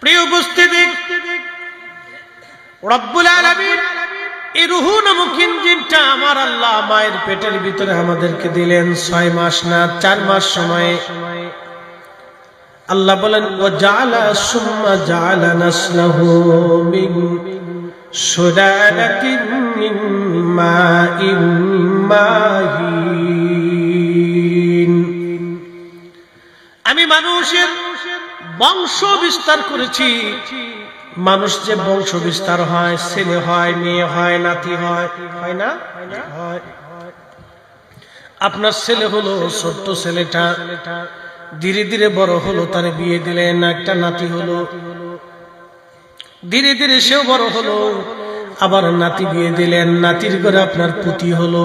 প্রিয় উপস্থিতি, রব্বুল আলামিন এই রূহ নামক ইঞ্জিনটা আমার আল্লাহ মায়ের পেটের ভিতরে আমাদেরকে দিলেন 6 মাস না 4 মাস সময়ে। আল্লাহ বলেন ওয়াজালা সুম্মা জাআলা নাসলাহু মিন সুলালাতিন মিন মাইন মাহিন। আমি মানুষের বংশ বিস্তার করেছি। মানুষ যে বংশ বিস্তার হয়, ছেলে হয়, মেয়ে হয়, নাতি হয়, হয় না? হয়। আপনার ছেলে হলো, ছোট্ট ছেলেটা ধীরে ধীরে বড় হলো, তার বিয়ে দিলেন, একটা নাতি হলো, ধীরে ধীরে সেও বড় হলো, আবার নাতি বিয়ে দিলেন, নাতির ঘরে আপনার পুতি হলো।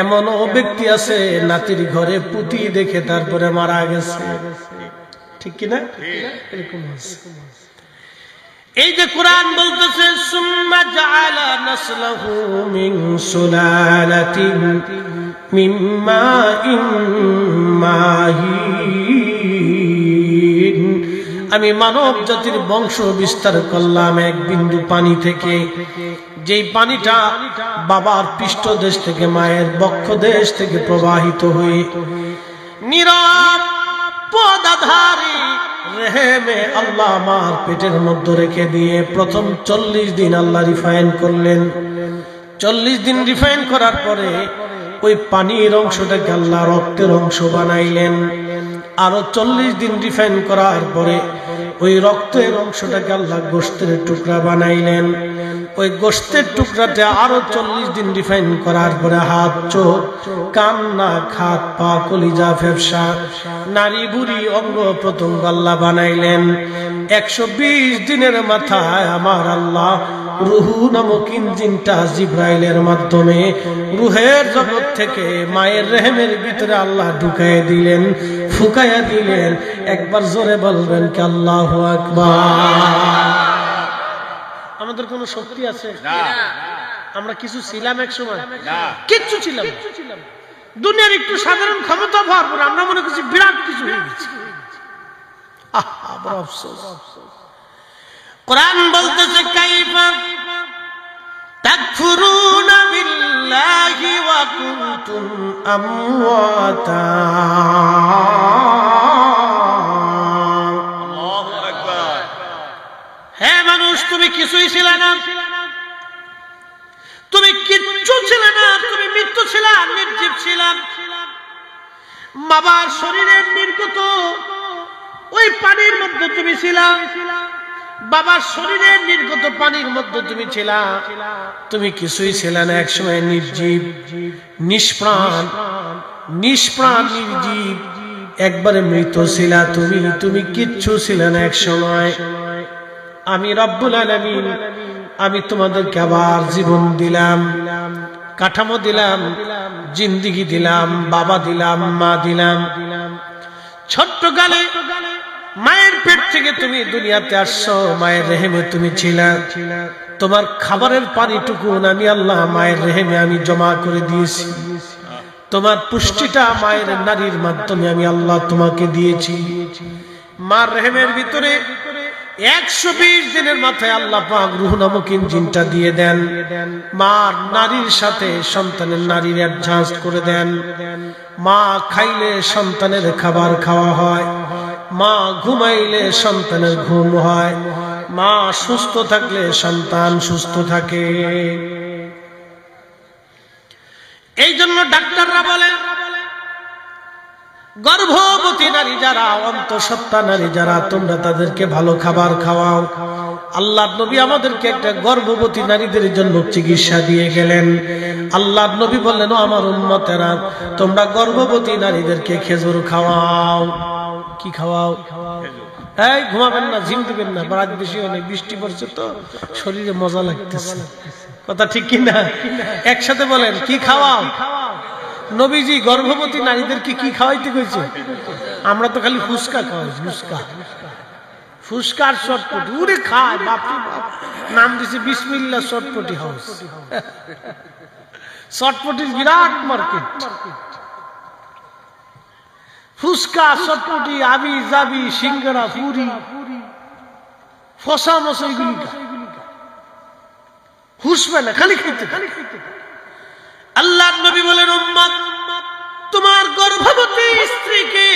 এমনও ব্যক্তি আছে নাতির ঘরে পুতি দেখে তারপরে মারা গেছে, ঠিক কিনা? এরকম আছে। এই যে কোরআন বলতেছে সুম্মা জাআলা নাসলাহু মিন সুলালাতিন মিন মাইন মাহিন, আমি মানব জাতির বংশ বিস্তার করলাম এক বিন্দু পানি থেকে, যেই পানিটা বাবার পৃষ্ঠদেশ থেকে, মায়ের বক্ষদেশ থেকে প্রবাহিত হয়ে নিরাপদাধারী রেহেমে আল্লাহ আমার পেটের মধ্যে রেখে দিয়ে প্রথম 40 দিন আল্লাহ রিফাইন করলেন। 40 দিন রিফাইন করার পরে ওই পানির অংশটাকে আল্লাহ রক্তের অংশ বানাইলেন। আরো 40 দিন রিফাইন করার পরে ওই রক্তের অংশটাকে আল্লাহ গোশতের টুকরা বানাইলেন। ওই গোশতের টুকরাতে আরো 40 দিন রিফাইন করার পরে হাত, চোখ, কান, নাক, হাত, পা, কলিজা, ফেফসা, নারী বুড়ি অঙ্গ প্রত্যঙ্গ আল্লাহ বানাইলেন। 120 দিনের মাথায় আমার আল্লাহ রূহ নামক ইঞ্জিনটা জিব্রাইলের মাধ্যমে রূহের জগৎ থেকে মায়ের রেহেমের ভিতরে আল্লাহ ঢুকাইয়া দিলেন, ফুকাইয়া দিলেন। একবার জোরে বলবেন কি আল্লাহু আকবার। আমাদের কোনো শক্তি আছে? আমরা কিছু ছিলাম এক সময়? কিচ্ছু ছিলাম। দুনিয়ার একটু সাধারণ ক্ষমতা পাওয়ার পর আমরা মনে করছি বিরাট কিছু হয়ে গেছে। বড় আফসোস। কোরআন বলতেছে কাইফা তাকফুরুনা বিল্লাহি ওয়া কুনতুম আমওয়াতা। আল্লাহু আকবার। হে মানুষ, তুমি কিছুই ছিলে না, তুমি কিচ্ছু ছিলে না, তুমি মৃত্যু ছিলা, নির্জীব ছিলাম। বাবার শরীরের নির্গত ওই পানির মধ্যে তুমি ছিলা, বাবার শরীরের নির্গত পানির মধ্যে তুমি ছিলা। তুমি কিছুই ছিলে না, একসময় নির্জীব, নিষ্প্রাণ, নির্জীব, একবারে মৃত ছিলা তুমি কিচ্ছু ছিলে না এক সময়। আমি রব্বুল আলামিন, আমি তোমাদেরকে আবার জীবন দিলাম, কাঠামো দিলাম, জিন্দেগি দিলাম, বাবা দিলাম, মা দিলাম। ছোট্ট কালে মায়ের পেট থেকে তুমি দুনিয়াতে আসছো, মায়ের রেহেমে তুমি ছিলা। তোমার খাবারের পানিটুকু আমি আল্লাহ মায়ের রেহেমে আমি জমা করে দিয়েছি। তোমার পুষ্টিটা মায়ের নারীর মাধ্যমে আমি আল্লাহ তোমাকে দিয়েছি। মার রেহেমের ভিতরে 120 দিনের মাথায় আল্লাহ পাক রূহ নামক ইঞ্জিনটা দিয়ে দেন। মার নারীর সাথে সন্তানের নারীর অ্যাডজাস্ট করে দেন। মা খাইলে সন্তানের খাবার খাওয়া হয়, মা ঘুমাইলে সন্তানের ঘুম হয়, মা সুস্থ থাকলে সন্তান সুস্থ থাকে। এই জন্য ডাক্তাররা বলে গর্ভবতী নারী যারা, অন্তঃসত্ত্বা নারী যারা, তোমরা তাদেরকে ভালো খাবার খাওয়াও। আল্লাহর নবী আমাদেরকে একটা গর্ভবতী নারীদের জন্য চিকিৎসা দিয়ে গেলেন। আল্লাহর নবী বললেন, আমার উম্মতেরা, তোমরা গর্ভবতী নারীদেরকে খেজুর খাওয়াও। কি খাওয়াও? এই ঘুমাবেন না, ঝিম দিবেন না, রাত বেশি অনেক বৃষ্টি পড়ছে তো শরীরে মজা লাগতেছে। কথা ঠিক কিনা? একসাথে বলেন, কি খাওয়াও? নবীজি গর্ভবতী নারীদেরকে কি খাওয়াইতে কইছে? আমরা তো খালি ফুসকা খাওয়াই, ফুসকা, ফুসকার চটপটি। উরে খায়, বাপরে বাপ, নাম দিছে বিসমিল্লাহ চটপটি হাউস। চটপটির বিরাট মার্কেট। ফুসকা, চটপটি, আবি জাবি, সিঙ্গারা, পুরি, ফসা মশা এগুলি হুশ পায় না, খালি খেতে। আল্লাহর নবী বলেন, উম্মত তোমার গর্ভবতী স্ত্রীকে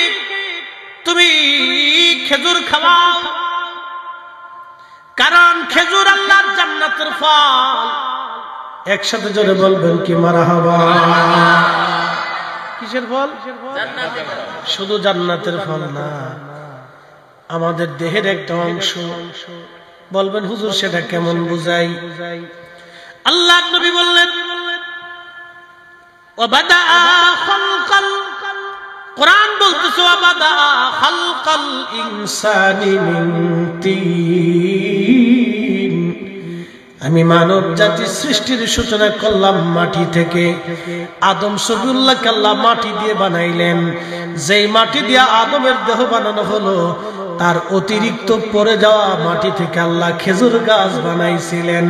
তুমি খেজুর খাওয়াও, কারণ খেজুর আল্লাহর জান্নাতের ফল। একসাথে জোরে বলবেন কি মারহাবা। কিসের ফল? শুধু জান্নাতের ফল না, আমাদের দেহের একটা অংশ। বলবেন হুজুর সেটা কেমন বুঝাই? আল্লাহর নবী বললেন, ওয়াবাদা খালকাল, কোরআন বলতেছে ওয়াবাদা খালকাল ইনসানি মিন তিন, আমি মানব জাতির সৃষ্টির সূচনা করলাম মাটি থেকে। আদম সফিউল্লাহকে আল্লাহ মাটি দিয়ে বানাইলেন। যেই মাটি দিয়ে আদমের দেহ বানানো হলো, তার অতিরিক্ত পড়ে যাওয়া মাটি থেকে আল্লাহ খেজুর গাছ বানাইছিলেন।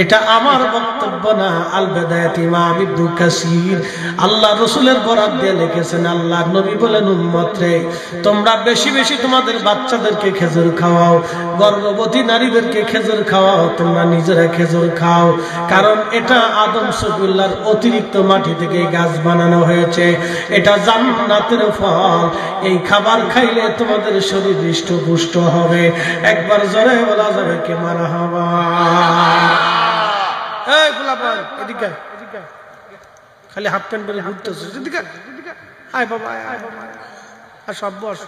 এটা আমার বক্তব্য না, আল বেদায়াত ইমাম ইবনে কাসির আল্লাহ রসুলের বরাত দিয়ে লিখেছেন। আল্লাহ নবী বলেন, উম্মত রে তোমরা বেশি বেশি তোমাদের বাচ্চাদেরকে খেজুর খাওয়াও, গর্ভবতী নারীদেরকে খেজুর খাওয়াও, তোমরা নিজেরা খেজুর খাও, কারণ এটা আদম সফিউল্লাহর অতিরিক্ত মাটি থেকে গাছ বানানো হয়েছে। এটা জান্নাতের ফল। এই খাবার খাইলে তোমাদের শরীর হৃষ্টপুষ্ট হবে। একবার জোরে বলা যাবে কি মারহাবা। এই গোলাপান এদিকে, খালি হাফ প্যান্ট পরে ঘুরতেছিস, এদিকে আয় বাবা, আয় বাবা, আর সব বস।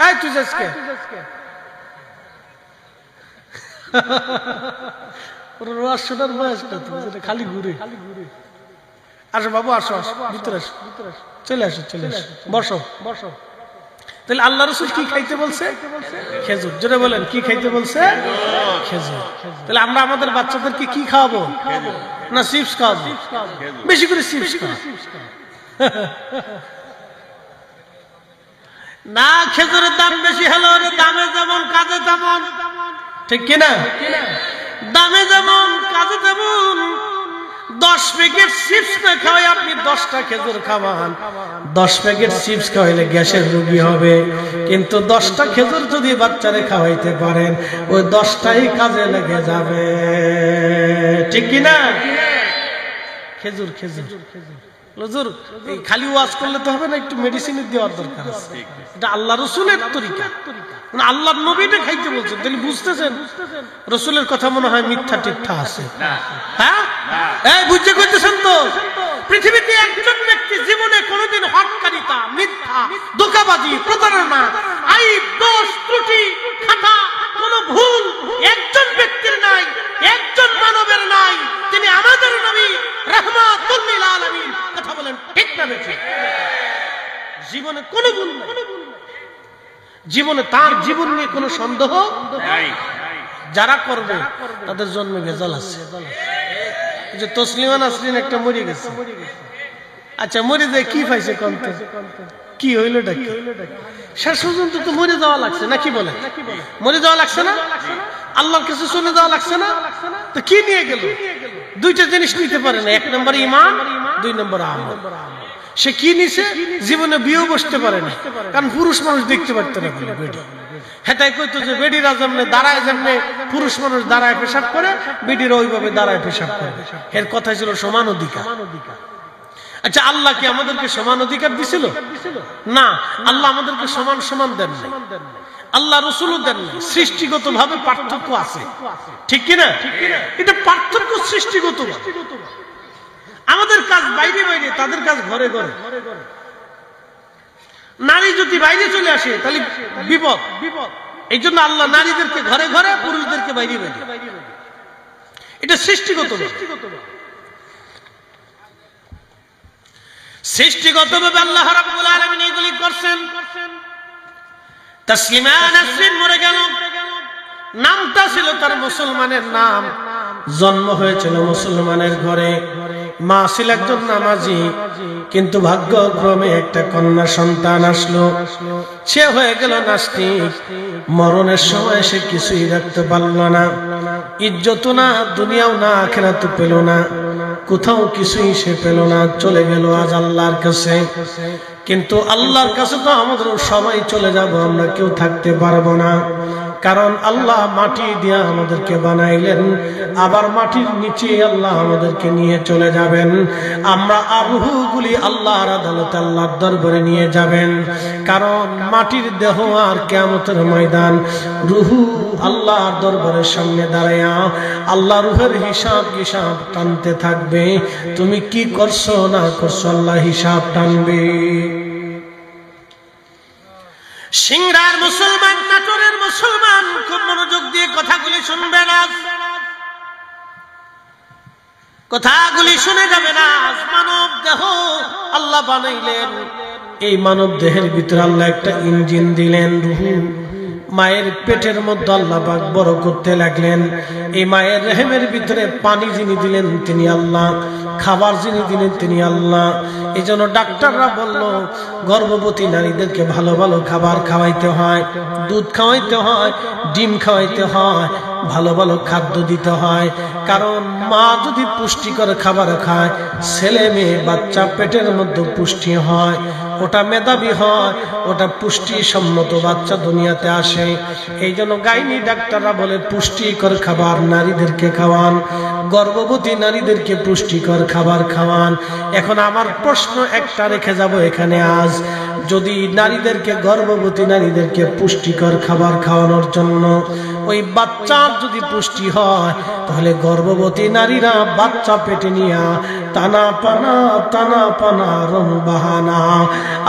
এই তুই যাসকে ওর রোয়াজ শোনার বয়স না, তুমি খালি ঘুরে। আসো বাবু, আসো, ভিতরে আসো, চলে আসো, চলে আসো, বসো বসো। তাহলে আল্লাহ রাসূল কি খাইতে বলছে? খেজুর। জোরে বলেন, কি খাইতে বলছে? খেজুর। তাহলে আমরা আমাদের বাচ্চাদেরকে কি খাওয়াবো? না চিপস খাওয়াবো? বেশি করে চিপস খাওয়াবো না। খেজুরের দাম বেশি হলো, দামে যেমন কাজে তেমন, ঠিক কিনা? দামে যেমন কাজে তেমন। 10 প্যাকেট চিপস না খাওয়াই আপনি 10টা খেজুর খাওয়ান। 10 প্যাকেট চিপস খাওয়াইলে গ্যাসের রোগী হবে, কিন্তু 10টা খেজুর যদি বাচ্চারে খাওয়াইতে পারেন, ওই 10টাই কাজে লেগে যাবে, ঠিক কিনা? খেজুর খেজুর হুজুর, এই খালি ওয়াজ করলে তো হবে না, একটু মেডিসিনের দেওয়ার দরকার আছে। এটা আল্লাহ রসুলের তরিকা, মানে আল্লাহর নবীটা খাইতে বলছেন। তাহলে বুঝতেছেন রসুলের কথা মনে হয় মিথ্যা টিথ্যা আছে। হ্যাঁ, এই বুঝতে করতেছেন তো? পৃথিবীতে একজন ব্যক্তি জীবনে কোনোদিন হটকারিতা, মিথ্যা, ধোঁকাবাজি, প্রতারণা, আইব, দোষ, ত্রুটি, খাতা, কোনো ভুল একজন ব্যক্তির নাই, একজন মানবের নাই। তিনি আমাদের নবী রাহমাতুল লিল আলামিন। কথা বলেন ঠিক না বেঠিক? জীবনে কোনো ভুল নাই, জীবনে তার জীবন নিয়ে কোনো সন্দেহ নাই। যারা করবে তাদের জন্মে ভেজাল আছে। যে তসলিমা নাসরিন একটা মরে গেছে, আচ্ছা মরে যায় কি পাইছে? কি হইলটা কি? শেষ পর্যন্ত তো মরে যাওয়া লাগছে না, কি বলে? মরে যাওয়া লাগছে না? আল্লাহর কাছে চলে যাওয়া লাগছে না? তো কি নিয়ে গেল? দুইটা জিনিস নিতে পারে না, 1 নম্বর ঈমান, 2 নম্বর আমল। সে কি নিছে? জীবনে বিয়েও বসতে পারে না, কারণ পুরুষ মানুষ দেখতে পারতো না বলে বেডি। হেতাই কইতো যে বেডিরা যেমনে দাঁড়ায়, যেমনে পুরুষ মানুষ দাঁড়ায় পেশাব করে, বেডিরা ওইভাবে দাঁড়ায় পেশাব করে। এর কথা ছিল সমান অধিকার। আচ্ছা আল্লাহ কি আমাদেরকে সমান অধিকার দিছিল? না, আল্লাহ আমাদেরকে সমান সমান দেন না, আল্লাহ রসুলও দেন না। সৃষ্টিগত ভাবে পার্থক্য আছে, ঠিক কিনা? এটা পার্থক্য সৃষ্টিগত। আমাদের কাজ বাইরে বাইরে, তাদের কাজ ঘরে ঘরে। নারী যদি বাইরে চলে আসে তাহলে বিপদ। এই জন্য আল্লাহ নারীদেরকে ঘরে ঘরে, পুরুষদেরকে বাইরে বাইরে। এটা সৃষ্টিগত। সৃষ্টিগতভাবে আল্লাহ রাব্বুল আলামিন এগুলি করছেন। তাসলিমা নাসরিন মরে গেল, নামটা ছিল তার মুসলমানের নাম, জন্ম হয়েছিল মুসলমানের ঘরে, মা ছিল একজন নামাজি, কিন্তু ভাগ্যক্রমে একটা কন্যা সন্তান আসলো, সে হয়ে গেল নাস্তিক। মরণের সময় সে কিছুই রাখতে পারল না, ইজ্জত না, দুনিয়াও না, আখিরাতও পেল না, কোথাও কিছুই সে পেল না, চলে গেল আজ আল্লাহর কাছে। কিন্তু আল্লাহর কাছে তো আমাদের সবাই চলে যাব, আমরা কেউ থাকতে পারবো না। কারণ আল্লাহ মাটি দিয়ে আমাদেরকে বানাইলেন, আবার মাটির নিচে আল্লাহ আমাদেরকে নিয়ে চলে যাবেন। আমরা রূহগুলি আল্লাহর আদালতে আল্লাহর দরবারে নিয়ে যাবেন, কারণ মাটির দেহ আর কিয়ামতের ময়দান রূহ আল্লাহর দরবারের সামনে দাঁড়ায়া আল্লাহ রূহের হিসাব টানতে থাকবে। তুমি কি করছো না করছো আল্লাহ হিসাব টানবে। সিংড়ার মুসলমান, নাটোরের মুসলমান, খুব মনোযোগ দিয়ে কথাগুলি শুনবেন, আজ কথাগুলি শুনে যাবেন। আজ মানব দেহ আল্লাহ বানাইলেন, এই মানব দেহের ভিতরে আল্লাহ একটা ইঞ্জিন দিলেন, রূহ। মায়ের পেটের মধ্যে আল্লাহ পাক বড় করতে লাগলেন। এই মায়ের রেহেমের ভিতরে পানি যিনি দিলেন তিনি আল্লাহ, খাবার যিনি দিলেন তিনি আল্লাহ। এই জন্য ডাক্তাররা বলল গর্ভবতী নারীদেরকে ভালো ভালো খাবার খাওয়াইতে হয়, দুধ খাওয়াইতে হয়, ডিম খাওয়াইতে হয়, ভালো ভালো খাদ্য দিতে হয়। কারণ মা যদি পুষ্টিকর খাবার খায়, ছেলে মেয়ে বাচ্চা পেটের মধ্যে পুষ্টি হয়, ওটা মেধাবী হয়, ওটা পুষ্টি সম্মত বাচ্চা দুনিয়াতে আসে। এই জন্য গাইনি ডাক্তাররা বলে পুষ্টিকর খাবার নারীদেরকে খাওয়ান, গর্ভবতী নারীদেরকে পুষ্টিকর খাবার খাওয়ান। এখন আমার প্রশ্ন একটা রেখে যাব এখানে আজ, যদি নারীদেরকে, গর্ভবতী নারীদেরকে পুষ্টিকর খাবার খাওয়ানোর জন্য ওই বাচ্চার যদি পুষ্টি হয়, তাহলে গর্ভবতী নারীরা বাচ্চা পেটে নিয়ে টানা পানা রং বাহানা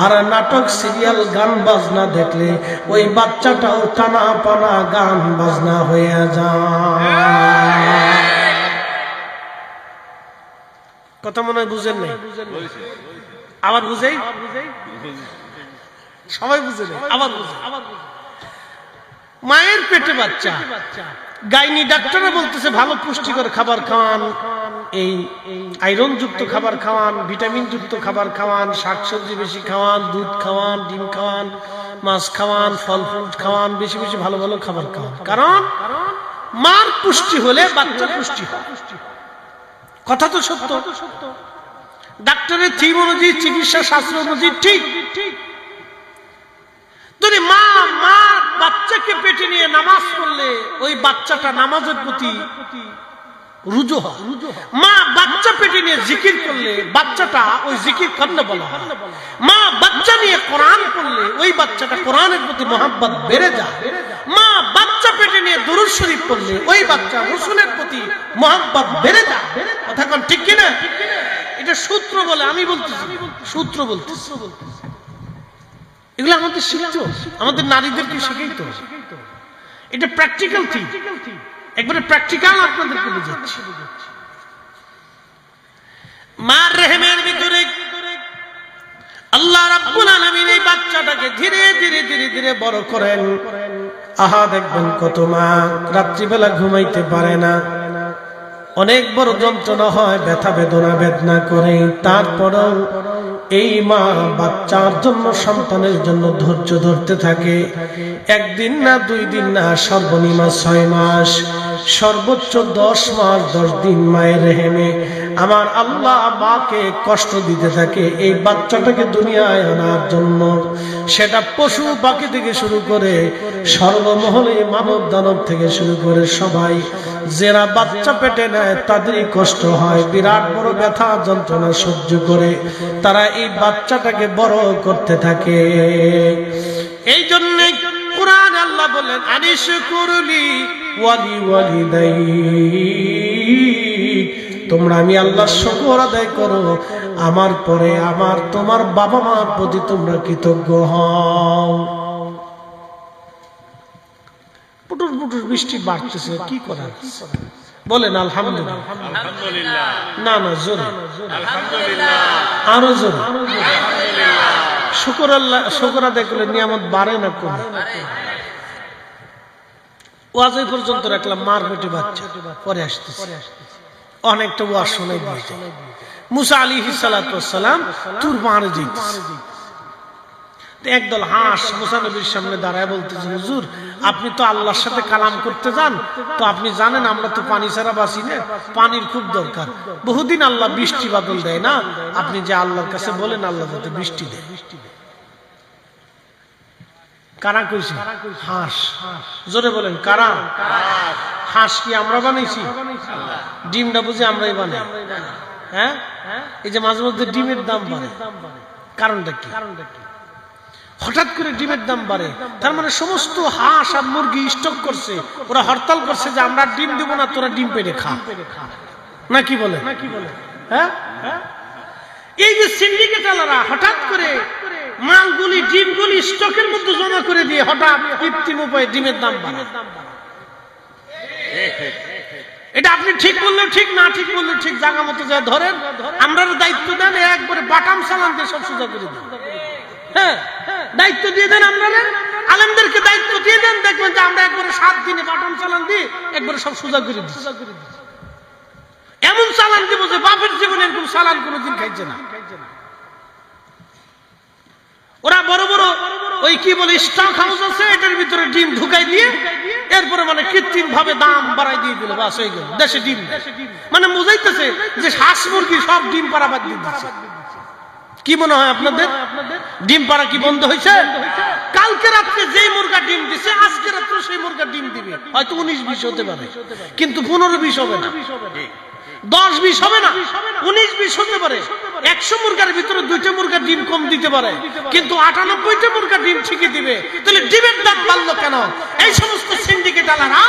আর নাটক সিরিয়াল গান বাজনা দেখলে ওই বাচ্চাটাও টানা পানা গান বাজনা হয়ে যায়। কথা মনে হয় বুঝেন নাই? আবার বুঝেই সবাই বুঝে নেই, আবার বুঝে। মায়ের পেটে বাচ্চা, গাইনি ডাক্তাররা বলতেছে ভালো পুষ্টিকর খাবার খাওয়ান, এই আয়রন যুক্ত খাবার খাওয়ান, ভিটামিন যুক্ত খাবার খাওয়ান, শাকসবজি বেশি খাওয়ান, দুধ খাওয়ান, ডিম খাওয়ান, মাছ খাওয়ান, ফল ফ্রুট খাওয়ান, বেশি বেশি ভালো ভালো খাবার খাওয়ান। কারণ মার পুষ্টি হলে বাচ্চার পুষ্টি হয়। কথা তো সত্য। ডাক্তারের থিম অনুযায়ী, চিকিৎসা শাস্ত্র অনুযায়ী ঠিক। যদি মা বাচ্চাকে পেটে নিয়ে নামাজ পড়লে ওই বাচ্চাটা নামাজের প্রতি রুজু হয়। মা বাচ্চা পেটে নিয়ে জিকির করলে বাচ্চাটা ওই জিকির করতে বলা হয়। মা বাচ্চা নিয়ে কোরআন পড়লে ওই বাচ্চাটা কোরআনের প্রতি মহব্বত বেড়ে যায়। মা বাচ্চা পেটে নিয়ে দুরূদ শরীফ পড়লে ওই বাচ্চা রাসূলের প্রতি মহব্বত বেড়ে যায়। কথা কোন ঠিক কিনা? এটা সূত্র বলে, আমি বলতেছি সূত্র বলতেছি। এগুলো আমাদের শিখতে, আমাদের নারীদেরকে শিখাইতে। এটা প্র্যাকটিক্যাল থিং, একবারে প্র্যাকটিক্যাল আপনাদেরকে বুঝাচ্ছি। মার রেহেমের ভিতরে আল্লাহ রাব্বুল আলামিন এই বাচ্চাটাকে ধীরে ধীরে ধীরে ধীরে বড় করেন। আহা, দেখবেন কত মা রাত্রিবেলা ঘুমাইতে পারে না, অনেক বড় যন্ত্রণা হয়, ব্যথা বেদনা করে, তারপরেও এই মা বাচ্চার জন্য, সন্তানের জন্য ধৈর্য ধরতে থাকে। একদিন না, 2 দিন না, সর্বনিম্ন 6 মাস, সর্বোচ্চ 10 মাস 10 দিন মায়ের রেহেমে আমার আল্লাহ মাকে কষ্ট দিতে থাকে এই বাচ্চাটাকে দুনিয়ায় আনার জন্য। সেটা পশু পাখি থেকে শুরু করে সর্বমহলে মানব দানব থেকে শুরু করে সবাই যারা বাচ্চা পেটে নেয় তাদেরই কষ্ট হয়, বিরাট বড় ব্যথা যন্ত্রণা সহ্য করে তারা এই বাচ্চাটাকে বড় করতে থাকে। এই জন্য কুরআন আল্লাহ বলেন, আনিশকুরলি ওয়ালি ওয়ালিদাইক, তোমরা আমি আল্লাহর শুকর আদায় করো, আমার পরে তোমার বাবা মার প্রতি তোমরা কৃতজ্ঞ হও। পুটুর পুটুর বৃষ্টি বাড়তেছে, কি করার? বলেন আলহামদুলিল্লাহ। না না, জোরে আরো জোরে শুকর আদায় করলে নিয়ামত বাড়ে না কমে? ওয়াজ এই পর্যন্ত রাখলাম, মার পেটে বাচ্চা, পরে আসতেছে অনেকটা ওয়াজ শোনাই দিয়েছে। মুসা আলাইহিস সালাতু ওয়াস সালাম তুর পাহাড়ে যাইতেছে, একদল হাঁস মুসা নবীর সামনে দাঁড়ায় বলতেছে, হুজুর আপনি তো আল্লাহর সাথে কালাম করতে যান, তো আপনি জানেন আমরা তো পানি ছাড়া বাঁচি না, পানির খুব দরকার, বহুদিন আল্লাহ বৃষ্টি বাদল দেয় না, আপনি যে আল্লাহর কাছে বলেন আল্লাহ যাতে বৃষ্টি দেয়। কারা কইছে? হাঁস। জোরে বলেন কারা? হাঁস কি আমরা বানাইছি? ডিমটা বুঝি আমরাই বানাই। হ্যাঁ, এই যে মাঝে মধ্যে ডিমের দাম বাড়ে, কারণটা কি? হঠাৎ করে ডিমের দাম বাড়ে, তার মানে সমস্ত হাঁস আর মুরগি স্টক করছে, ওরা হরতাল করছে যে আমরা ডিম দেব না, তোরা ডিম পেড়ে খা, নাকি বলে? হ্যাঁ, এই যে সিন্ডিকেটরা হঠাৎ করে মালগুলি ডিমগুলি স্টকের মধ্যে জমা করে দিয়ে হঠাৎ কৃত্রিম উপায়ে ডিমের দাম বাড়ে। এটা আপনি ঠিক বললেও ঠিক, না ঠিক বললেও ঠিক, জায়গা মতো যা ধরেন, আমরা দায়িত্ব দেন, একবারে বাটাম চালান দিয়ে সব সোজা করে দেন। হ্যাঁ, দায়িত্ব দিয়ে দেন, আমরা আলেমদেরকে দায়িত্ব দিয়ে দেন, দেখবেন যে আমরা একবারে 7 দিনে বাটাম চালান দিয়ে একবারে সব সোজা করে দিই। এমন চালান দিব যে বাপের জীবনে এরকম চালান কোনোদিন খাইছে না। ওরা বড় বড় ওই কি বলে স্টক হাউস আছে, এটার ভিতরে ডিম ঢুকাই দিয়ে এরপরে মানে কৃত্রিম ভাবে দাম বাড়াই দিয়ে দিল, বাস হয়ে গেল দেশে ডিম। মানে বুঝাইতেছে যে হাঁস মুরগি সব ডিম পাড়া বাদ দিয়ে দিচ্ছে। কি মনে হয় আপনাদের? ডিম পাড়া কি বন্ধ হয়েছে? কালকে রাত্রে যেই মুরগা ডিম দিছে আজকে রাত্রে সেই মুরগা ডিম দিবে, হয়তো 19-20 হতে পারে, কিন্তু 15-20 হবে না, 10-20 হবে না, 19-20 হতে পারে। 100 মুরগার ভিতরে 2টা মুরগা ডিম কম দিতে পারে, কিন্তু 98টা মুরগা ডিম ঠিকই দিবে। তাহলে ডিমের দাম বাড়লো কেন? এই সমস্ত সিন্ডিকেটওয়ালারা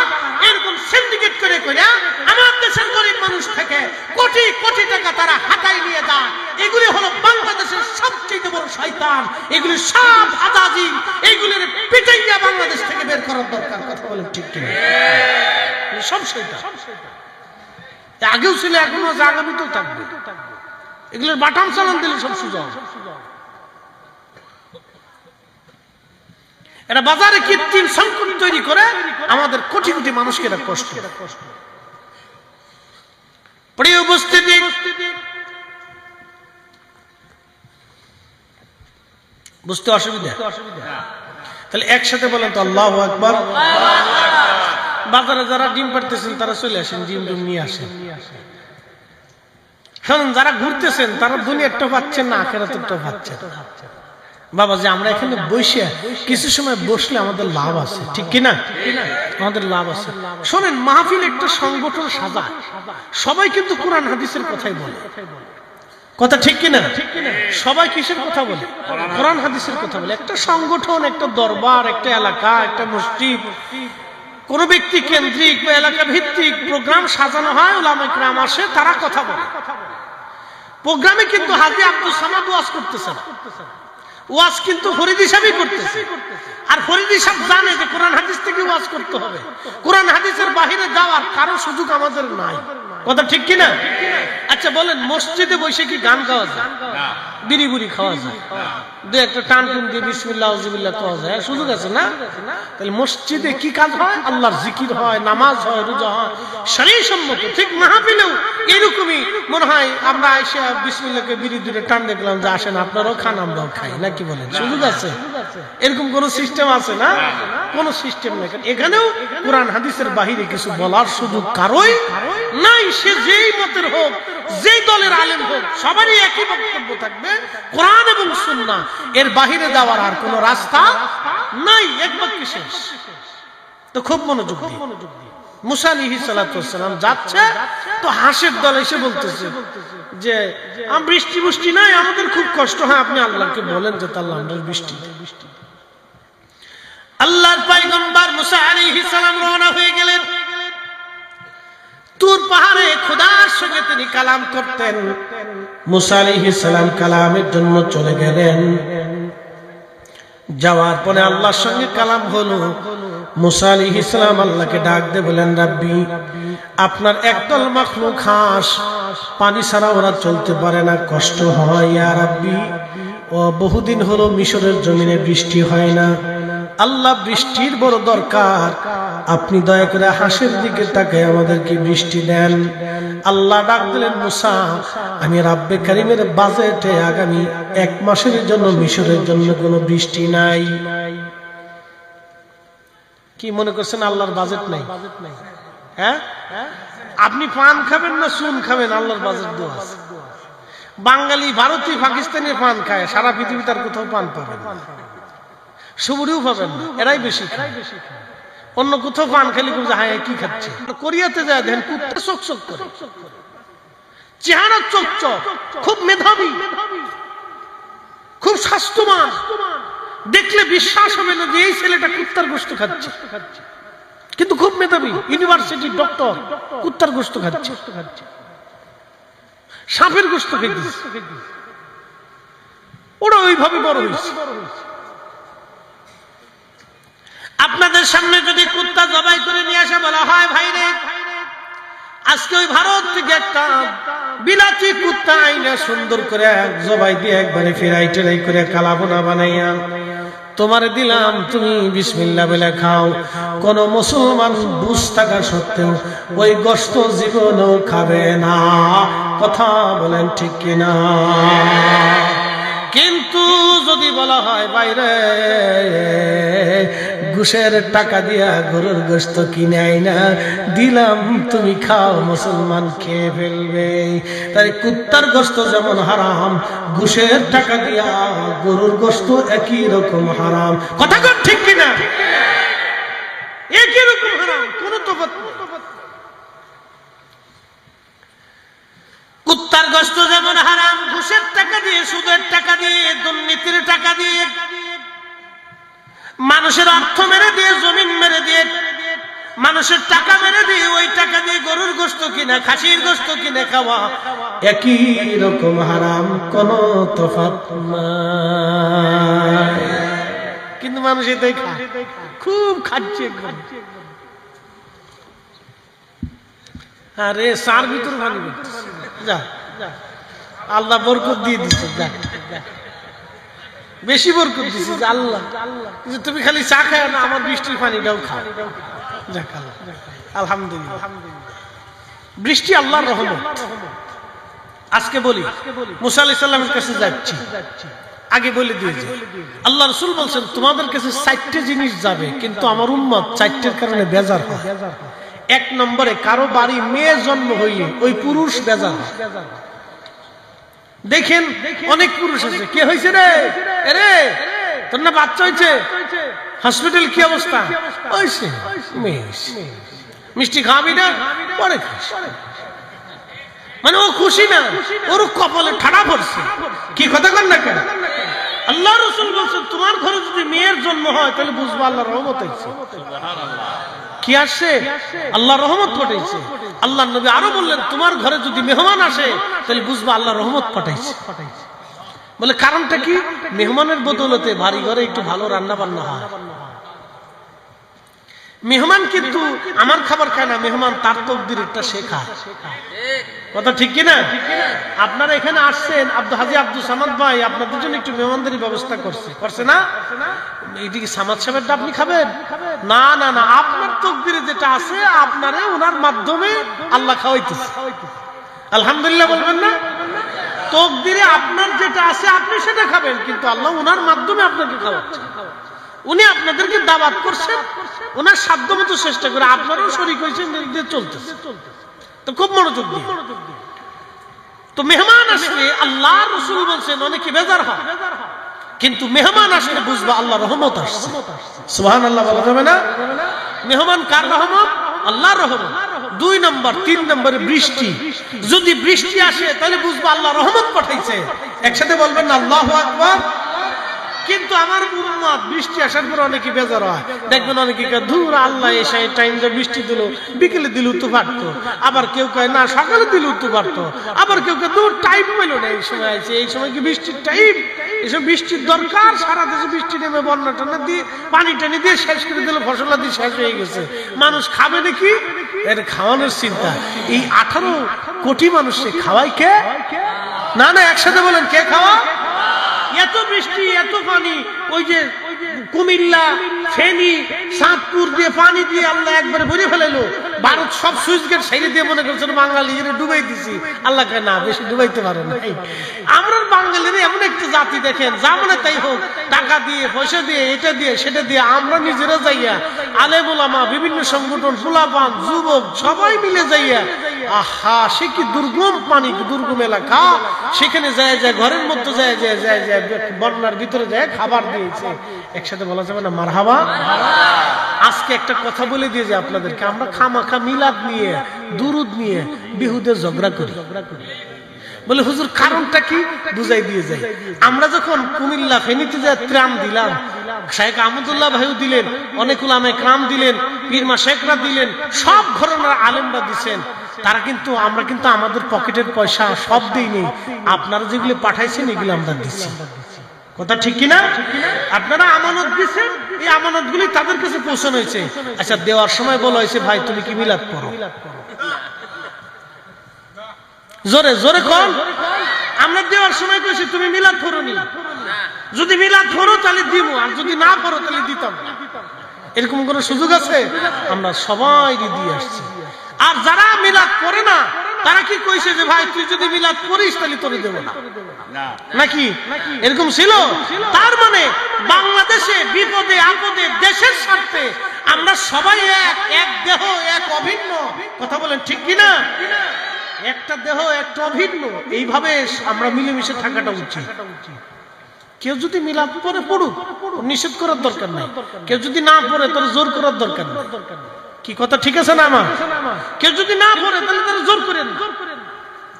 এরকম সিন্ডিকেট করে করে আমার দেশের গরিব মানুষ থেকে কোটি কোটি টাকা তারা হাতায় নিয়ে যায়। এগুলি হলো বাংলাদেশের সবচেয়ে বড় শয়তান। এগুলি সব আজাজি, এগুলির পিটাইয়া বাংলাদেশ থেকে বের করার দরকার। কথা বলেন ঠিক কিনা? সব শয়তান, আগেও ছিল, এখনো আগামীতেও থাকবে। এগুলোর বাটাম চালান দিলে সব সুযোগ। এরা বাজারে কৃত্রিম সংকট তৈরি করে আমাদের কোটি কোটি মানুষকে এরা কষ্ট। প্রিয় উপস্থিতি, বুঝতে অসুবিধা? তাহলে একসাথে বলেন তো আল্লাহু আকবার। বাজারে যারা ডিম পাড়তেছেন তারা চলে আসেন, ডিম নিয়ে আসেন। শুনুন, যারা ঘুরতেছেন তারা দুনিয়ারটা পাচ্ছেন না, আখিরাতেরটা পাচ্ছেন। বাবা যে আমরা এখানে বসে কিছু সময় বসলে আমাদের লাভ আছে, ঠিক কিনা? আমাদের লাভ আছে। শোনেন, মাহফিল একটা সংগঠন সাজায়, সবাই কিন্তু কোরআন হাদিসের কথাই বলে, কথা ঠিক কিনা? সবাই কিসের কথা বলে? কোরআন হাদিসের কথা বলে। একটা সংগঠন, একটা দরবার, একটা এলাকা, একটা মসজিদ, কোন ব্যক্তি কেন্দ্রিক বা এলাকা ভিত্তিক প্রোগ্রাম সাজানো হয়, উলামা ইকরাম আসে, তারা কথা বলে। প্রোগ্রামে কিন্তু হাজী আব্দুল সামাদ ওয়াজ করতেছে না, ওয়াজ কিন্তু ফরিদি সাহেবই করতেছে। আর ফরিদি সাহেব জানে যে কোরআন হাদিস থেকে ওয়াজ করতে হবে, কোরআন হাদিসের বাহিরে যাওয়ার কারো সুযোগ আমাদের নাই, কথা ঠিক কিনা? আচ্ছা বলেন, মসজিদে বসে কি গান গাওয়া যায়? বিড়ি বুড়ি খাওয়া যায়, দু একটা টান টুন দিয়ে বিসমিল্লাহ আউযুবিল্লাহ খাওয়া যায়, সুযোগ আছে না? তাহলে মসজিদে কি কাজ হয়? আল্লাহর জিকির হয়, নামাজ হয়, রোজা হয়, শরীয়ত সম্মত। ঠিক মাহফিলেও এরকমই মনে হয়, আমরা এসে বিসমিল্লাহকে বিড়ি দুটো টান দেখলাম যে আসেন আপনারাও খান, আমরাও খাই, নাকি বলেন? সুযোগ আছে? এরকম কোন সিস্টেম আছে না? কোন সিস্টেম নেই। এখানেও কোরআন হাদিসের বাহিরে কিছু বলার সুযোগ কারোই নাই। সে যেই মতের হোক, যেই দলের আলেম হোক, সবারই একই বক্তব্য থাকবে, কোরআন এবং সুন্নাহ, এর বাহিরে যাওয়ার আর কোন রাস্তা নাই। এক বাক্যে শেষ। তো খুব মনোযোগ দিয়ে, মুসা আলাইহিস সালাতু ওয়াস সালাম যাচ্ছে, তো হাঁসের দল এসে বলতেছে যে বৃষ্টি বৃষ্টি নাই, আমাদের খুব কষ্ট হয়, আপনি আল্লাহকে বলেন যে আল্লাহ আমাদের বৃষ্টি। আল্লাহর পয়গম্বর মুসা আলাইহিস সালাম রওনা হয়ে গেলেন তুর পাহাড়ে, খোদার সঙ্গে তিনি কালাম করতেন। মুসা আলাইহিস সালাম কালামের জন্য চলে গেলেন। যাওয়ার পরে আল্লাহর সঙ্গে কালাম হলো। মুসা আলাইহিস সালাম আল্লাহকে ডাক দিয়ে বলেন, রাব্বি, আপনার একদল মাখলুক হাঁস, পানি ছাড়া ওরা চলতে পারে না, কষ্ট হয়। ইয়া রাব্বি, ও বহুদিন হলো মিশরের জমিনে বৃষ্টি হয় না, আল্লাহ বৃষ্টির বড় দরকার, আপনি দয়া করে হাঁসের দিকে তাকায় আমাদেরকে বৃষ্টি দেন। আল্লাহ ডাক দিলেন, মুসা, আমি রাব্বে কারিমের বাজেটে আগামী 1 মাসের জন্য মিশরের জন্য কোনো বৃষ্টি নাই। কি মনে করছেন আল্লাহর বাজেট নাই? হ্যাঁ, আপনি পান খাবেন না চুন খাবেন, আল্লাহর বাজেট দেওয়া আছে। বাঙালি, ভারতীয়, পাকিস্তানি পান খায়, সারা পৃথিবী তার কোথাও পান পাবেন না। সুবুরিও পাবেন না, এরাই বেশি খায়। অন্য কোথাও পান খালি হ্যাঁ কি খাচ্ছে। কোরিয়াতে যায় দেখেন কুত্তা চকচক করে, চেহারা চকচক, খুব মেধাবী, খুব স্বাস্থ্যবান, দেখলে বিশ্বাস হবে না যে এই ছেলেটা কুত্তার গোশত খাচ্ছে, কিন্তু খুব মেধাবী, ইউনিভার্সিটির ডক্টর, কুত্তার গোশত খাচ্ছে, সাপের গোশত খাইছে, ওরা ওইভাবে বড় হয়েছে। আপনাদের সামনে যদি কুত্তা জবাই করে নিয়ে আসা বলা হয়, ভাই রে আজকে ওই ভারত থেকে একটা বিলাতি কুত্তা আইনা সুন্দর করে জবাই দিয়ে একবারে ফেরাই টেরাই করে কালাবোনা বানাইয়া তোমারে দিলাম, তুমি বিসমিল্লাহ বলে খাও। কোন মুসলমান বুঝ থাকা সত্ত্বেও ওই গোশত জীবনও খাবে না। কথা বলেন ঠিক কিনা? কিন্তু যদি বলা হয় বাইরে ঘুষের টাকা দিয়া গরুর গোশত কিনে আইনা দিলাম, তুমি খাও, মুসলমান খেয়ে ফেলবে। তাই কুত্তার গোশত যেমন হারাম, ঘুষের টাকা দিয়া গরুর গোশত একই রকম হারাম। কথা কর ঠিক কিনা? একই রকম হারাম, কোন তফাৎ নেই। কুত্তার গোশত যেমন হারাম, ঘুষের টাকা দিয়ে, সুদের টাকা দিয়ে, দুর্নীতির টাকা দিয়ে, মানুষের অর্থ মেরে দিয়ে, জমিন মেরে দিয়ে, মানুষের টাকা মেরে দিয়ে, ওই টাকা দিয়ে গরুর গোশত কিনে, খাসির গোশত কিনে খাওয়া একই রকম হারাম, কোন তফাৎ নাই। কিন্তু মানুষ এটাই খায়, খুব খাচ্ছে। আরে সার ভিতর ভাঙি যা, আল্লাহ বরকত দিয়ে দিচ্ছে, যা বেশি বরকত দিচ্ছে আল্লাহ। তুমি খালি চা খায় না, আমার বৃষ্টির পানিটাও খাও। যাক আলহামদুলিল্লাহ, বৃষ্টি আল্লাহর রহমত। আজকে বলি মুসা আলাইহিস সালামের কাছে যাচ্ছি, আগে বলে দিয়েছে আল্লাহ রাসূল বলছেন তোমাদের কাছে 4টে জিনিস যাবে, কিন্তু আমার উম্মত 4টের কারণে বেজার হয়। 1 নম্বরে কারো বাড়ি মেয়ে জন্ম হইলে ওই পুরুষ বেজার হয়। দেখেন অনেক পুরুষ আছে, কে হয়েছে রে, এরে তোর না বাচ্চা হয়েছে, হসপিটাল কি অবস্থা, হয়েছে মেয়ে হয়েছে, মিষ্টি খাওয়াবি না, পরে খাস। মানে ও খুশি না, ওর কপালে ঠাড়া পড়ছে। কি কথা কর না কেন? আল্লাহ রাসূল বলছেন তোমার ঘরে যদি মেয়ের জন্ম হয় তাহলে বুঝবা আল্লাহর রহমত হয়েছে। কি আসছে? আল্লাহর রহমত পাঠাইছে। আল্লাহর নবী আরো বললেন তোমার ঘরে যদি মেহমান আসে তাহলে বুঝবা আল্লাহর রহমত পাঠাইছে। বলে কারণটা কি? মেহমানের বদৌলতে বাড়ি ঘরে একটু ভালো রান্না বান্না হয়। মেহমান কিন্তু আমার খাবার খায় না, মেহমান তার তকদির একটা শেখা। কথা ঠিক কিনা? আপনারা এখানে আসছেন, হাজী আব্দুল সামাদ ভাই আপনাদের জন্য একটু মেহমানদারি ব্যবস্থা করছে না? এইদিকে সামাদ সাহেবেরটা আপনি খাবেন না? না না, আপনার তকদিরে যেটা আছে আপনারে ওনার মাধ্যমে আল্লাহ খাওয়াইতেছে। আলহামদুলিল্লাহ বলবেন না? তকদিরে আপনার যেটা আছে আপনি সেটা খাবেন, কিন্তু আল্লাহ ওনার মাধ্যমে আপনাকে খাওয়াচ্ছেন। উনি আপনাদেরকে দাওয়াত করছেন, ওনার সাধ্য মতো চেষ্টা করে, আপনারাও শরীক হয়েছেন, চলতেছে। তো খুব মনোযোগ দিয়ে। তো মেহমান আসলে আল্লাহ রাসূল বলছেন অনেকে বেজার হয়, কিন্তু মেহমান আসলে বুঝবা আল্লাহ রহমত আসছে। সুবহানাল্লাহ বলা যাবে না? মেহমান কার রহমত? আল্লাহর রহমত। 2 নম্বর, 3 নম্বরে বৃষ্টি। যদি বৃষ্টি আসে তাহলে বুঝবা আল্লাহ রহমত পাঠাইছে। একসাথে বলবেন না আল্লাহু আকবার। কিন্তু আমার উম্মত বৃষ্টি আসার পর অনেকে বেজার হয়। দেখবেন অনেকে কয় ধুর আল্লাহ এসে টাইম যে বৃষ্টি দিল, বিকেলে দিল তো পারতো। আবার কেউ কয় না সকালে দিল তো পারতো। আবার কেউ কয় দূর টাইম পেলো না, এই সময় আছে, এই সময় কি বৃষ্টির টাইম? এসব বৃষ্টির দরকার, সারা দেশে বৃষ্টি নেমে বন্যা টন্যা দিয়ে পানি টানি দিয়ে শেষ করে দিল, ফসলাদি শেষ হয়ে গেছে। মানুষ খাবে নাকি? এর খাওয়ানোর চিন্তা। এই 18 কোটি মানুষকে খাওয়ায় কে? না না, একসাথে বলেন কে খাওয়া? এত বৃষ্টি, এত পানি, ওই যে কুমিল্লা, ফেনী, চাঁদপুর দিয়ে পানি দিয়ে আল্লাহ একবারে ভরে ফেলাইলো। ভারত সব সুইচ গেট ছেড়ে দিয়ে মনে করছেন বাঙালি ডুবাই দিছি। আল্লাহ কে না, বেশি ডুবাইতে পারে না। আমরা বাঙালিরা এমন একটা জাতি, দেখেন যা মনে তাই হোক, টাকা দিয়ে, পয়সা দিয়ে, এটা দিয়ে, সেটা দিয়ে আমরা নিজেরা যাইয়া, আলেম ওলামা, বিভিন্ন সংগঠন, পোলাপান, যুবক সবাই মিলে যাইয়া, আহা সে কি দুর্গম পানি, দুর্গম এলাকা, সেখানে যায় ঘরের মধ্যে যায় বন্যার ভিতরে যায় খাবার দিয়েছে। একসাথে বলা যাবে না মারহাবা? আজকে একটা কথা বলে দিয়ে যে আপনাদেরকে, আমরা খামাখা মিলাদ নিয়ে দুরুদ নিয়ে বিহুদের ঝগড়া করি। বলে হুজুর কারণটা কি বুঝাই দিয়ে যাই। আমরা যখন কুমিল্লা ফেনীতে যে ত্রাণ দিলাম, শাইখ আহমদুল্লাহ ভাইও দিলেন, অনেক উলামা ইকরাম দিলেন, পীর মাশায়েখরা দিলেন, সব ঘরানার আলেমরা দিচ্ছেন। তারা কিন্তু আমরা কিন্তু আমাদের পকেটের পয়সা সব দিইনি, আপনারা যেগুলো পাঠাইছেন এগুলো আমরা দিচ্ছি। কথা ঠিক কিনা? আপনারা আমানত দিচ্ছেন, এই আমানতগুলি তাদের কাছে পৌঁছানো হয়েছে। আচ্ছা, দেওয়ার সময় বলা হয়েছে ভাই তুমি কি মিলাদ পড়ো? জোরে জোরে কোন? আমরা দেওয়ার সময় কইছি তুমি মিলাদ পড়োনি। যদি মিলাদ পড়ো তাহলে দিব, আর যদি না পড়ো তাহলে দিতাম না। এরকম কোন সুযোগ আছে? আমরা সবাই দিয়ে আসছি। আর যারা মিলাদ পড়ে না তারা কি কইছে যে ভাই তুই যদি মিলাদ পড়িস তাহলে তোরে দেব না, নাকি এরকম ছিল? তার মানে বাংলাদেশে বিপদে আপদে দেশের স্বার্থে আমরা সবাই এক দেহ এক অভিন্ন। কথা বলেন ঠিক কিনা? একটা দেহ একটা অভিন্ন, এইভাবে আমরা মিলেমিশে থাকাটা উচিত। কেউ যদি মিলাদ পড়ে পড়ুক, নিষেধ করার দরকার নাই। কেউ যদি না পড়ে তার জোর করার দরকার নাই। কি কথা ঠিক আছে না আমার? কেউ যদি না পড়ে তাহলে তারা জোর করেন,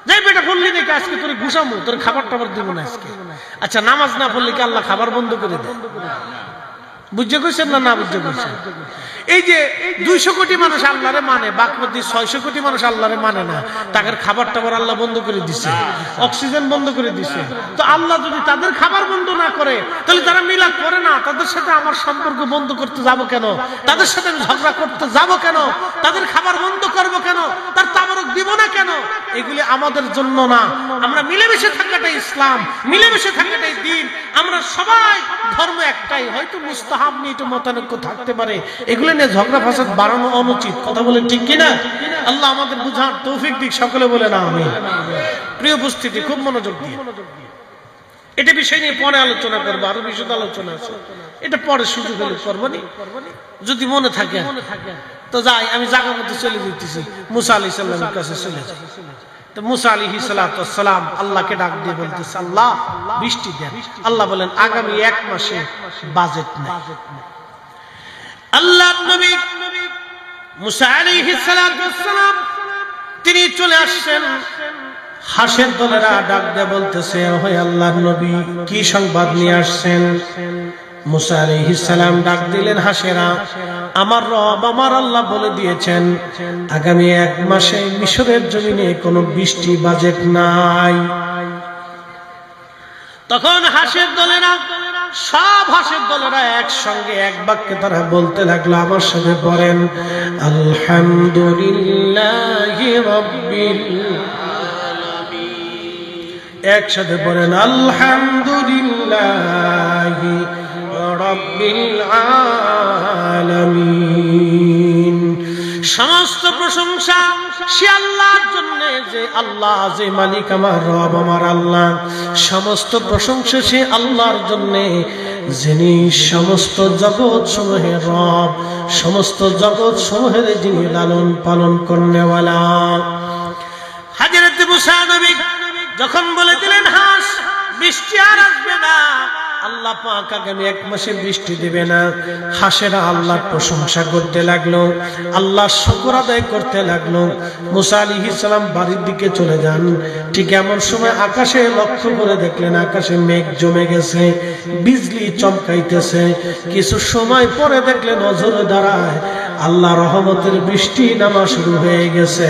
যাই বেটা পড়লি নাকি আজকে তোর ঘুষামো, তোর খাবার টাবার দিব না আজকে। আচ্ছা, নামাজ না পড়লে কি আল্লাহ খাবার বন্ধ করে দেয়? বুঝতে কইছেন না? না বুঝতে কইছেন? এই যে 200 কোটি মানুষ আল্লাহরে মানে, বাকি 600 কোটি মানুষ আল্লাহরে মানে না, তাদের খাবার টাবার আল্লাহ বন্ধ করে দিছে, অক্সিজেন বন্ধ করে দিছে। তো আল্লাহ যদি তাদের খাবার বন্ধ না করে তাহলে তারা মিলাদ করে না, তাদের সাথে আমার সম্পর্ক বন্ধ করতে যাব কেন? তাদের সাথে আমি ঝগড়া করতে যাব কেন? তাদের খাবার বন্ধ করব কেন? তার তাবারক দিব না কেন? এগুলি আমাদের জন্য না। আমরা মিলেমিশে থাকাটাই ইসলাম, মিলেমিশে থাকাটাই দ্বীন। আমরা সবাই ধর্ম একটাই, হয়তো মুস্তাহাব নিয়ে একটু মতানৈক্য থাকতে পারে, এগুলো নিয়ে ঝগড়া ফাসাদ বাড়ানো অনুচিত। কথা বলেন ঠিক কিনা? আল্লাহ আমাদের বুঝার তৌফিক দিক, সকলে বলে না আমিন। প্রিয় উপস্থিতি, খুব মনোযোগ দিয়ে এটা বিষয় নিয়ে পরে আলোচনা করবো, আরো বিশদ আলোচনা আছে, এটা পরে সুযোগ হলে করবো নি, যদি মনে থাকে। তো যাই, আমি জায়গা মতো চলে যেতেছি, মুসা আলাইহিস সালামের কাছে চলে যাই। তো মুসা আলাইহিস সালাম আল্লাহকে ডাক দিয়ে বলতেছে, আল্লাহ বৃষ্টি দেন। আল্লাহ বলেন আগামী 1 মাসে বাজেট নেই। আল্লাহর নবী মুসা আলাইহিস সালাম তিনি চলে আসছেন। হাসের দলেরা ডাক দিয়ে বলতেছে, হে আল্লাহর নবী কি সংবাদ নিয়ে আসছেন? মুসা আলাইহিস সালাম ডাক দিলেন, হাসেরা আমার রব আমার আল্লাহ বলে দিয়েছেন আগামী 1 মাসে মিশরের জমিনে কোনো বৃষ্টি বাজেট নাই। তখন হাসের দলেরা, সব হাসের দলেরা একসঙ্গে এক বাক্যে তারা বলতে লাগলো, আমার সাথে পড়েন, আলহামদুলিল্লাহি রাব্বিল আলামিন। একসাথে পড়েন, আলহামদুলিল্লাহি রাব্বিল আলামিন। সমস্ত প্রশংসা সে আল্লাহর জন্য, যে আল্লাহ, যে মালিক আমার রব আমার আল্লাহ। সমস্ত প্রশংসা সে আল্লাহর জন্য, যিনি সমস্ত জগৎ সমূহের রব, সমস্ত জগৎ সমূহের যিনি লালন পালন করনেওয়ালা। হযরত মুসা নবী যখন বলে দিলেন হাস বৃষ্টি আর আসবে না, আল্লাহ পাক আগামী 1 মাসে বৃষ্টি দিবে না, হাসেরা আল্লাহর প্রশংসা করতে লাগলো, আল্লাহর শুকর আদায় করতে লাগলো। মুসা আলাইহিস সালাম বাড়ির দিকে চলে যান। ঠিক এমন সময় আকাশে লক্ষ্য করে দেখলেন আকাশে মেঘ জমে গেছে, বিজলি চমকাইতেছে। কিছু সময় পরে দেখলেন নজরে দাঁড়ায় আল্লাহ রহমতের বৃষ্টি নামা শুরু হয়ে গেছে।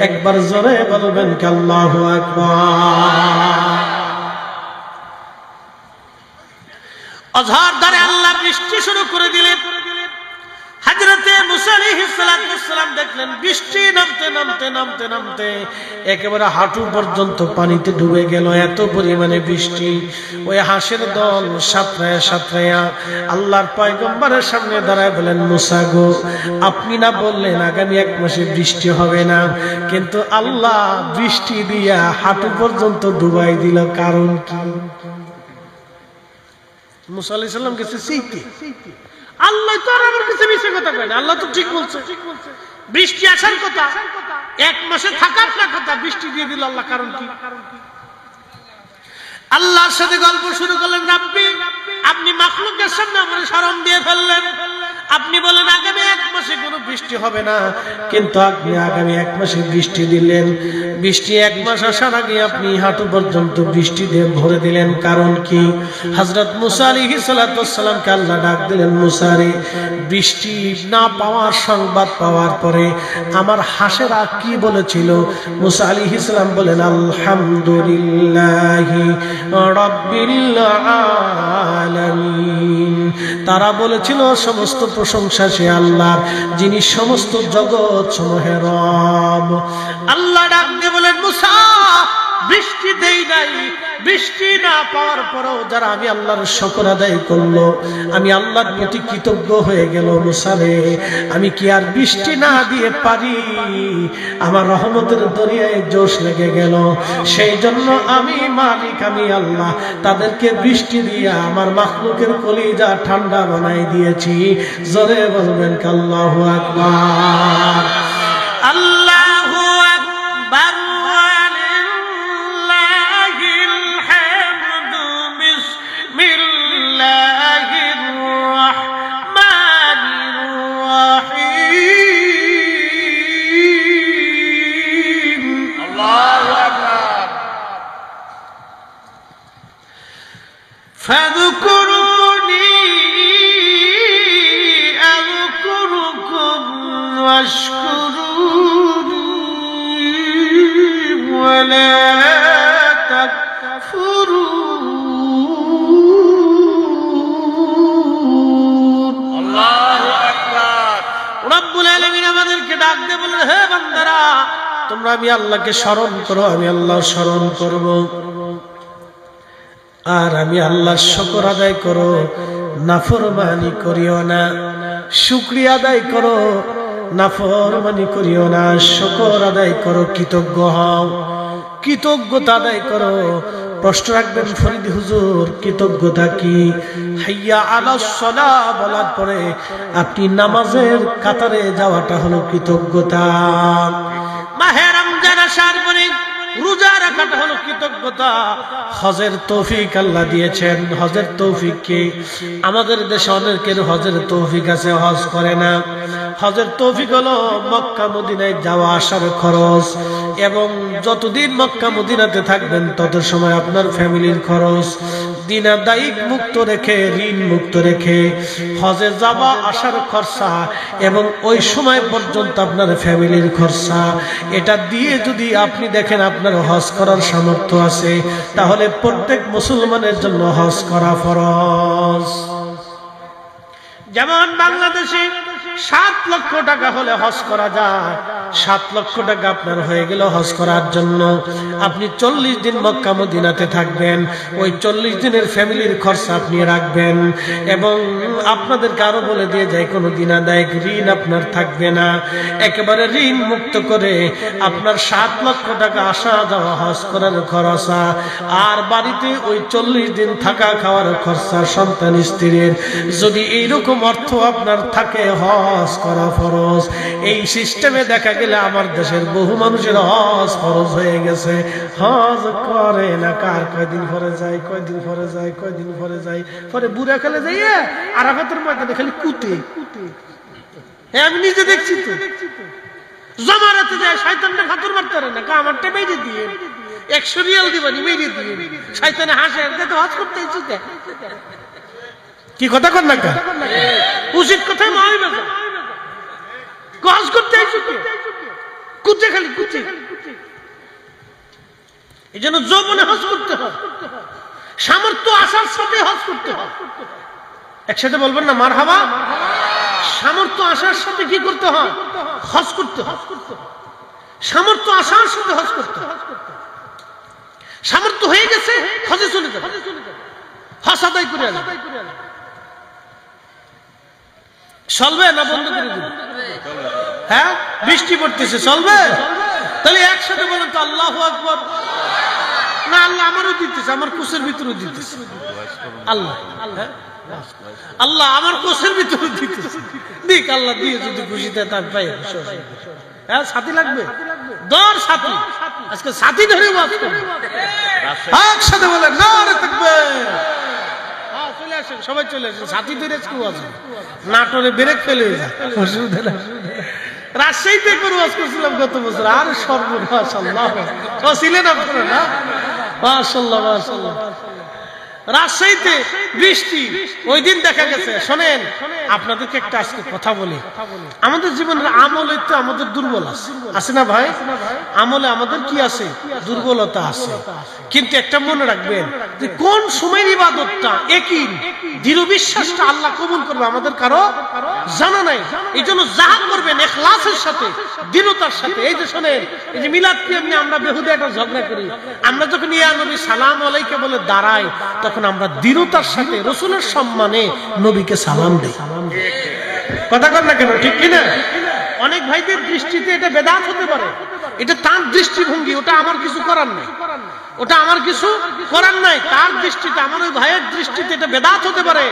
একবার জোরে বলবেন কি আল্লাহু আকবার। অঝর ধরে আল্লাহ বৃষ্টি শুরু করে দিলেন। হযরতে মুসা আলাইহিস সালাম দেখলেন বৃষ্টি নামতে নামতে নামতে নামতে একেবারে হাঁটু পর্যন্ত পানিতে ডুবে গেল, এত পরিমাণে বৃষ্টি। ওই হাঁসের দল সাঁতরায়া সাঁতরায়া আল্লাহর পয়গম্বরের সামনে দাঁড়ায় বলেন, মুসা গো, আপনি না বললেন আগামী 1 মাসে বৃষ্টি হবে না, কিন্তু আল্লাহ বৃষ্টি দিয়া হাঁটু পর্যন্ত ডুবাই দিল, কারণ কি? মুসা আলাইহিস সালাম কাছে সেইটি আল্লাহ তো আর আমার কাছে মিছে কথা কয় না, আল্লাহ তো ঠিক বলছে। বৃষ্টি আসার কথা, 1 মাসে থাকার কথা, বৃষ্টি দিয়ে দিল আল্লাহ, কারণ কি? আল্লাহর সাথে গল্প শুরু করলেন, রাব্বি আপনি মাখলুকের সামনে আমার শরম দিয়ে ফেললেন। আপনি বলেন আগামী 1 মাসে কোনো বৃষ্টি হবে না, কিন্তু আপনি আগামী 1 মাসে বৃষ্টি দিলেন। বৃষ্টি 1 মাস আসার আগে আপনি হাঁটু পর্যন্ত বৃষ্টি দিয়ে ভরে দিলেন। কারণ কি? হযরত মুসা আলাইহিস সালামকে আল্লাহ ডাক দিলেন, মুসা রে, বৃষ্টি না পাওয়ার সংবাদ পাওয়ার পরে আমার হাঁসেরা কি বলেছিল? মুসা আলাইহিস সালাম বলেন, আলহামদুলিল্লাহি রাব্বিল আলামিন। তারা বলেছিল সমস্ত প্রশংসা সে আল্লাহর, যিনি সমস্ত জগৎ সমূহের রব। আল্লাহ ডাক দিয়ে বলেন, মুসা বৃষ্টি দেই নাই, বৃষ্টি না পাওয়ার পরেও যারা আমি আল্লাহর শুকর আদায় করলো, আমি আল্লাহর প্রতি কৃতজ্ঞ হয়ে গেল, মুসা রে আমি কি আর বৃষ্টি না দিয়ে পারি? আমার রহমতের দরিয়ায় জোশ লেগে গেল। সেই জন্য আমি মালিক, আমি আল্লাহ তাদেরকে বৃষ্টি দিয়ে আমার মাখলুকের কলিজা ঠান্ডা বানাই দিয়েছি। জোরে বলবেন আল্লাহু আকবার। আল্লাহু আকবার। فاذكروني أذكركم واشكروني ولا تكفرون الله أكبر رب العالمين আমাদেরকে ডাক দিয়ে বলেন, হে বান্দারা তোমরা আমি আল্লাহকে স্মরণ করো, আমি আল্লাহ স্মরণ করব, আর আমি আল্লাহর শুকর আদায় করো, নাফরমানি করিও না। শুকরিয়া আদায় করো, নাফরমানি করিও না। শুকর আদায় করো, কৃতজ্ঞ হও, কৃতজ্ঞতা আদায় করো। প্রশ্ন রাখবেন, ফরিদ হুজুর কৃতজ্ঞতা কি? হাইয়া আলাস সালাহ বলার পরে আপনি নামাজের কাতারে যাওয়াটা হলো কৃতজ্ঞতা। মাহে রমজান আসার পরে রোজা রাখাটা হলো কৃতজ্ঞতা। হজের তৌফিক আল্লাহ দিয়েছেন। হজের তৌফিক কি? আমাদের দেশে অনেকের হজের তৌফিক আছে, হজ করে না। হজের তৌফিক হলো মক্কা মদিনায় যাওয়া আসার খরচ, এবং যতদিন মক্কা মদিনাতে থাকবেন তত সময় আপনার ফ্যামিলির খরচ দিনাদায়িক মুক্ত রেখে, ঋণ মুক্ত রেখে হজে যাওয়া আসার খরচা, এবং ওই সময় পর্যন্ত আপনার ফ্যামিলির খরচা, এটা দিয়ে যদি আপনি দেখেন আপনার হজ করার সামর্থ্য আছে, তাহলে প্রত্যেক মুসলমানের জন্য হজ করা ফরজ। যেমন বাংলাদেশে 7 লক্ষ টাকা হলে হজ করা যায়। 7 লক্ষ টাকা আপনার হয়ে গেল হজ করার জন্য। আপনি 40 দিন মক্কা মদিনাতে থাকবেন, ওই 40 দিনের ফ্যামিলির খরচা আপনি রাখবেন, এবং আপনাদেরকে আরো বলে দিয়ে যায় কোনো দিনাদায়ক ঋণ আপনার থাকবে না। একেবারে ঋণ মুক্ত করে আপনার 7 লক্ষ টাকা আসা যাওয়া হজ করার খরচা, আর বাড়িতে ওই 40 দিন থাকা খাওয়ার খরচা সন্তান স্ত্রীর। যদি এইরকম অর্থ আপনার থাকে, হজ করা ফরজ। এই সিস্টেমে দেখা গেলে আমার দেশের বহু মানুষের হজ ফরজ হয়ে গেছে, হজ করে না। কার কয়দিন পরে যায়, কয়দিন পরে যায়, কয়দিন পরে যায়, পরে বুড়া খেলে যাইয়া আরাফাতের ময়দানে খালি কুতে। আমি নিজে দেখছি তো, জমারাতে যায় শয়তানকে খাতুর মারতে পারে না, আমারটা মেরে দিয়ে 100 রিয়াল দিবানি, মেরে দিয়ে শয়তানে হাসে, তো হজ করতে ইচ্ছুক। কি কথা কর না, উচিত কথাই মহাবি বাজা হজ করতে ইচ্ছুক, কুচে খালি কুচে। এই জন্য যৌবনে হজ করতে হয়, সামর্থ্য আসার সাথে হজ করতে হয়। একসাথে বলবেন না মারহাবা। সামর্থ্য আসার সাথে কি করতে হয়? হজ করতে হয়। সামর্থ্য আসার সাথে হজ করতে হয়। সামর্থ্য হয়ে গেছে, হজে চলে যাবে, হজ আদায় করে আনে। চলবে না বন্ধ করে দিন? হ্যাঁ, বৃষ্টি পড়তেছে, চলবে? তাহলে একসাথে বলেন তো আল্লাহু আকবার। না, আল্লাহ আমারও দিতেছে, আমার কোষের ভিতরেও দিতেছে। আল্লাহ আল্লাহ আমার কোষের ভিতরেও দিতেছে। দিক, আল্লাহ দিয়ে যদি খুশি দেয় তার পাই। হ্যাঁ, সাথী লাগবে? দর সাথী, আজকে সাথী ধরে ওয়াজ করবে। একসাথে বলে নারে তাকবীর। হ্যাঁ চলে আসেন, সবাই চলে আসেন, সাথী ধরে আজকে ওয়াজ হবে। নাটোরে ব্রেক ফেলে যায়, অসুবিধা নাই। রাজশাহীতে করে ওয়াজ করছিলাম গত বছর, আর সর্বনাশ। আল্লাহ ও ছিলেন আপনারা না? মাশাআল্লাহ মাশাআল্লাহ। রাজশাহীতে বৃষ্টি, ওই দিন দেখা গেছে। শোনেন, আপনাদেরকে একটা আজকে কথা বলি, আমাদের জীবনের আমলে তো আমাদের দুর্বল আছে না ভাই? আমলে আমাদের কি আছে? দুর্বলতা আছে। কিন্তু একটা মনে রাখবেন যে কোন সময়ের ইবাদতটা একই দৃঢ় বিশ্বাসটা আল্লাহ কবুল করবে আমাদের কারো জানা নাই। এই জন্য যাহা করবেন ইখলাসের সাথে, দৃঢ়তার সাথে। এই যে শোনেন, এই যে মিলাদ কি এমনি আমরা বেহুদা একটা ঝগড়া করি, আমরা যখন ইয়া নবী সালাম আলাইকা বলে দাঁড়াই, তখন আমরা দৃঢ়তার সাথে রাসূলের সম্মানে নবীকে সালাম দেই। কথা কর না কেন, ঠিক কি না? অনেক ভাইদের দৃষ্টিতে এটা বেদাত হতে পারে, এটা তার দৃষ্টিভঙ্গি, ওটা আমার কিছু করার নাই, ওটা আমার কিছু করার নাই। তার দৃষ্টিতে, আমার ওই ভাইয়ের দৃষ্টিতে এটা বেদাত হতে পারে।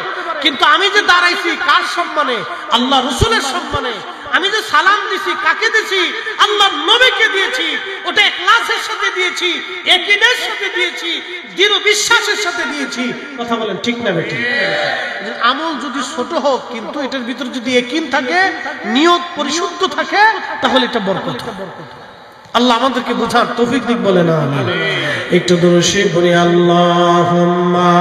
কিন্তু আমি যে দাঁড়াইছি কার সম্মানে? আল্লাহ রাসূলের সম্মানে। আমি যে সালাম দিছি কাকে দিছি? আল্লাহর নবীকে দিয়েছি। ওটা ইখলাসের সাথে দিয়েছি, ইয়াকিনের সাথে দিয়েছি, দৃঢ় বিশ্বাসের সাথে দিয়েছি। কথা বলেন ঠিক না বেঠিক? আমল যদি ছোট হোক, কিন্তু এটার ভিতরে যদি ইয়াকিন থাকে, নিয়ত পরিশুদ্ধ থাকে, তাহলে এটা বরকত। আল্লাহ আমাদেরকে বোঝার তৌফিক দিক বলে না। একটু দরুদ শরীফ পড়ি। আল্লাহুম্মা